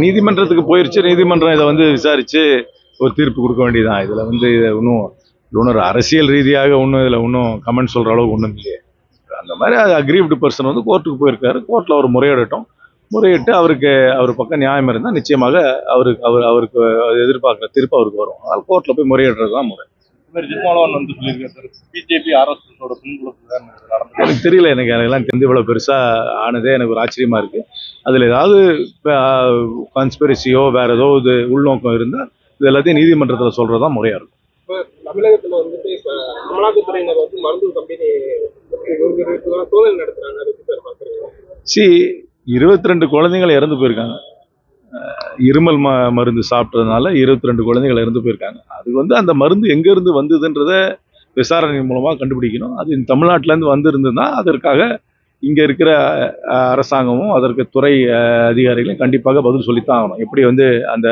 நீதிமன்றத்துக்கு போயிருச்சு. நீதிமன்றம் இதை வந்து விசாரிச்சு ஒரு தீர்ப்பு கொடுக்க வேண்டியதான். இதுல வந்து இன்னும் அரசியல் ரீதியாக இதுல ஒன்றும் கமெண்ட் சொல்ற அளவுக்கு ஒன்றும் இல்லையே. அந்த மாதிரி அக்ரீவ்டு பர்சன் வந்து கோர்ட்டுக்கு போயிருக்காரு. கோர்ட்ல அவர் முறையிட்டு அவர் பக்கம் நியாயம் இருந்தால் நிச்சயமாக அவருக்கு எதிர்பார்க்குற தீர்ப்பு அவருக்கு வரும். அதனால் கோர்ட்ல போய் முறையிடுறது தான் முறை. பிஜேபி ஆர்எஸ்எஸோட எனக்கு தெரியல. எனக்கு எல்லாம் தெரிந்து இவ்வளவு பெருசா ஆனதே எனக்கு ஒரு ஆச்சரியமா இருக்கு. அதுல ஏதாவது கான்ஸ்பிரசியோ வேற ஏதோ உள்நோக்கம் இருந்தால் இது எல்லாத்தையும் நீதிமன்றத்தில் சொல்றதுதான் முறையா இருக்கும். தமிழகத்துல வந்துட்டு இப்ப அமலாக்கத்துறையினர் வந்து மருந்து கம்பெனி சோதனை நடத்துறாங்க. 22 குழந்தைகள் இறந்து போயிருக்காங்க. இருமல் மருந்து சாப்பிட்டதுனால 22 குழந்தைகள் இறந்து போயிருக்காங்க. அது வந்து அந்த மருந்து எங்க இருந்து வந்ததுன்றத விசாரணை மூலமா கண்டுபிடிக்கணும். அது தமிழ்நாட்டில இருந்து வந்திருந்ததுன்னா அதற்காக இங்க இருக்கிற அரசாங்கமும் அதற்கு துறை அதிகாரிகளும் கண்டிப்பாக பதில் சொல்லித்தான் ஆகணும். எப்படி வந்து அந்த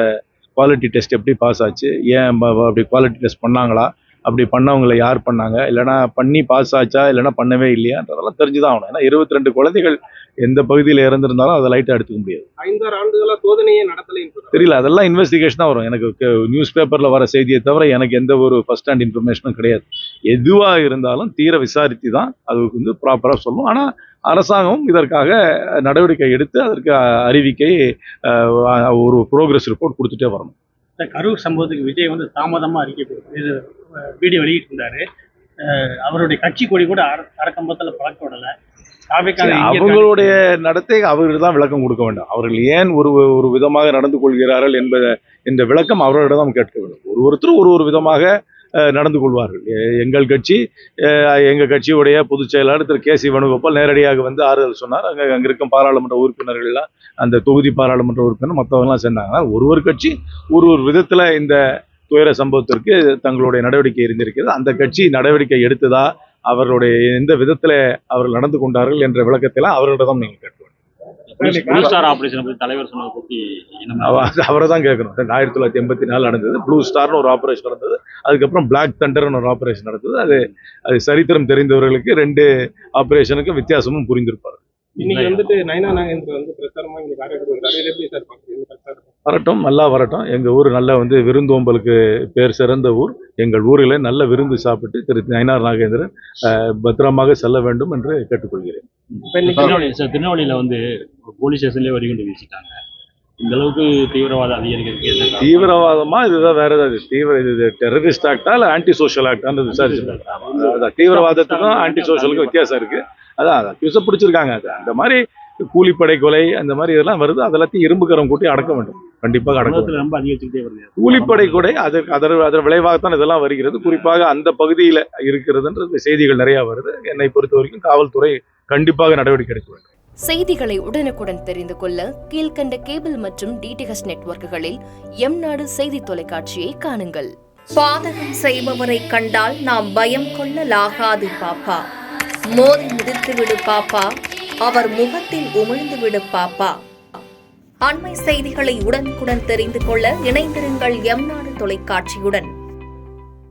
குவாலிட்டி டெஸ்ட் எப்படி பாஸ் ஆச்சு, ஏன் அப்படி குவாலிட்டி டெஸ்ட் பண்ணாங்களா, அப்படி பண்ணவங்களை யார் பண்ணாங்க, இல்லைன்னா பண்ணி பாஸ் ஆச்சா இல்லைன்னா பண்ணவே இல்லையான்றதெல்லாம் தெரிஞ்சுதான் ஆகணும். ஏன்னா 22 குழந்தைகள் எந்த பகுதியில் இறந்திருந்தாலும் அதை லைட்டாக எடுத்துக்க முடியாது. 5 ஆண்டுகளா சோதனையே நடத்தலை தெரியல. அதெல்லாம் இன்வெஸ்டிகேஷன் தான் வரும். எனக்கு நியூஸ் பேப்பர்ல வர செய்தியை தவிர எனக்கு எந்த ஒரு ஃபர்ஸ்ட் ஹேண்ட் இன்ஃபர்மேஷனும் கிடையாது. எதுவா இருந்தாலும் தீர விசாரித்து தான் அதுக்கு வந்து ப்ராப்பரா சொல்லும். ஆனா அரசாங்கம் இதற்காக நடவடிக்கை எடுத்து அதற்கு அறிவிக்கை ஒரு ப்ரோக்ரஸ் ரிப்போர்ட் கொடுத்துட்டே வரணும். கரூர் சம்பவத்துக்கு விஜய் வந்து தாமதமா அறிக்கை கொடுத்து வீடியோ வெளியிட்டிருந்தாரு. அவருடைய கட்சி கொடி கூட அரக்கம்பத்தில் பழக்க விடலை. அவங்களுடைய நடத்தை அவர்கள் தான் விளக்கம் கொடுக்க வேண்டும். அவர்கள் ஏன் ஒரு விதமாக நடந்து கொள்கிறார்கள் என்ற விளக்கம் அவர்களிடம் கேட்க வேண்டும். ஒருத்தரும் ஒரு விதமாக நடந்து கொள்வார்கள். எங்கள் கட்சியுடைய பொதுச் செயலாளர் திரு கே.சி. வேணுகோபால் நேரடியாக வந்து ஆறுதல் சொன்னார். அங்க இருக்கும் பாராளுமன்ற உறுப்பினர்கள்லாம், அந்த தொகுதி பாராளுமன்ற உறுப்பினர் மற்றவங்கலாம் சேர்ந்தாங்க. ஒரு கட்சி ஒரு விதத்துல இந்த துயர சம்பவத்திற்கு தங்களுடைய நடவடிக்கை இருந்திருக்கிறது. அந்த கட்சி நடவடிக்கை எடுத்ததா, அவர்களுடைய எந்த விதத்துல அவர்கள் நடந்து கொண்டார்கள் என்ற விளக்கத்தெல்லாம் அவர்களிடம் நீங்க கேட்க வேண்டும். அவரை தான் கேட்கணும். 1984 நடந்தது ப்ளூ ஸ்டார்னு ஒரு ஆபரேஷன் நடந்தது. அதுக்கப்புறம் பிளாக் தண்டர்னு ஒரு ஆபரேஷன் நடந்தது. அது சரித்திரம் தெரிந்தவர்களுக்கு 2 ஆபரேஷனுக்கு வித்தியாசமும் புரிந்திருப்பாரு. இன்னைக்கு வந்துட்டு நயனா நாகேந்திரன் வந்து பிரச்சாரமா இங்க வரட்டும், நல்லா வரட்டும். எங்க ஊர் நல்ல வந்து விருந்தோம்பலுக்கு பேர் சிறந்த ஊர். எங்கள் ஊரில் நல்ல விருந்து சாப்பிட்டு திரு நயனா நாகேந்திரன் பத்திரமாக செல்ல வேண்டும் என்று கேட்டுக்கொள்கிறேன். திருநெல்வேலியில வந்து போலீஸ் ஸ்டேஷன்லேயே வரிகொண்டு வீசிட்டாங்க. இந்த அளவுக்கு தீவிரவாத அதிகரிக்கிறதுக்கு தீவிரவாதமா இதுதான் வேற ஏதாவது இது டெரரிஸ்ட் ஆக்டா இல்ல ஆன்டி சோஷியல் ஆக்டான்னு விசாரிச்சுட்டாங்க. தீவிரவாதத்துக்கும் ஆன்டி சோஷியலுக்கும் வித்தியாசம் இருக்கு. அதான் பிடிச்சிருக்காங்க. அந்த மாதிரி கூலிப்படை கொலை அந்த மாதிரி இதெல்லாம் வருது. அதெல்லாத்தையும் இரும்புக்கரம் கூட்டி அடக்க வேண்டும். கண்டிப்பாக அடக்க ரொம்ப அதிகரிச்சுட்டே வருது. கூலிப்படை கொலை அதன் விளைவாகத்தான் இதெல்லாம் வருகிறது. குறிப்பாக அந்த பகுதியில் இருக்கிறதுன்ற செய்திகள் நிறைய வருது. என்னை பொறுத்த வரைக்கும் காவல்துறை கண்டிப்பாக நடவடிக்கை எடுக்க வேண்டும். செய்திகளை உடனுக்குடன் தெரிந்து கொள்ள கீழ்கண்ட கேபிள் மற்றும் டிடிஹெச் நெட்வொர்க்குகளில் எம்நாடு செய்தி தொலைக்காட்சியை காணுங்கள். பாதகம் செய்பவரை கண்டால் நாம் பயம் கொள்ளலாகாது பாப்பா. மோதி மிதித்து விடு பாப்பா, அவர் முகத்தில் உமிழ்ந்து விடு பாப்பா. அண்மை செய்திகளை உடனுக்குடன் தெரிந்து கொள்ள இணைந்திருங்கள் எம்நாடு தொலைக்காட்சியுடன்.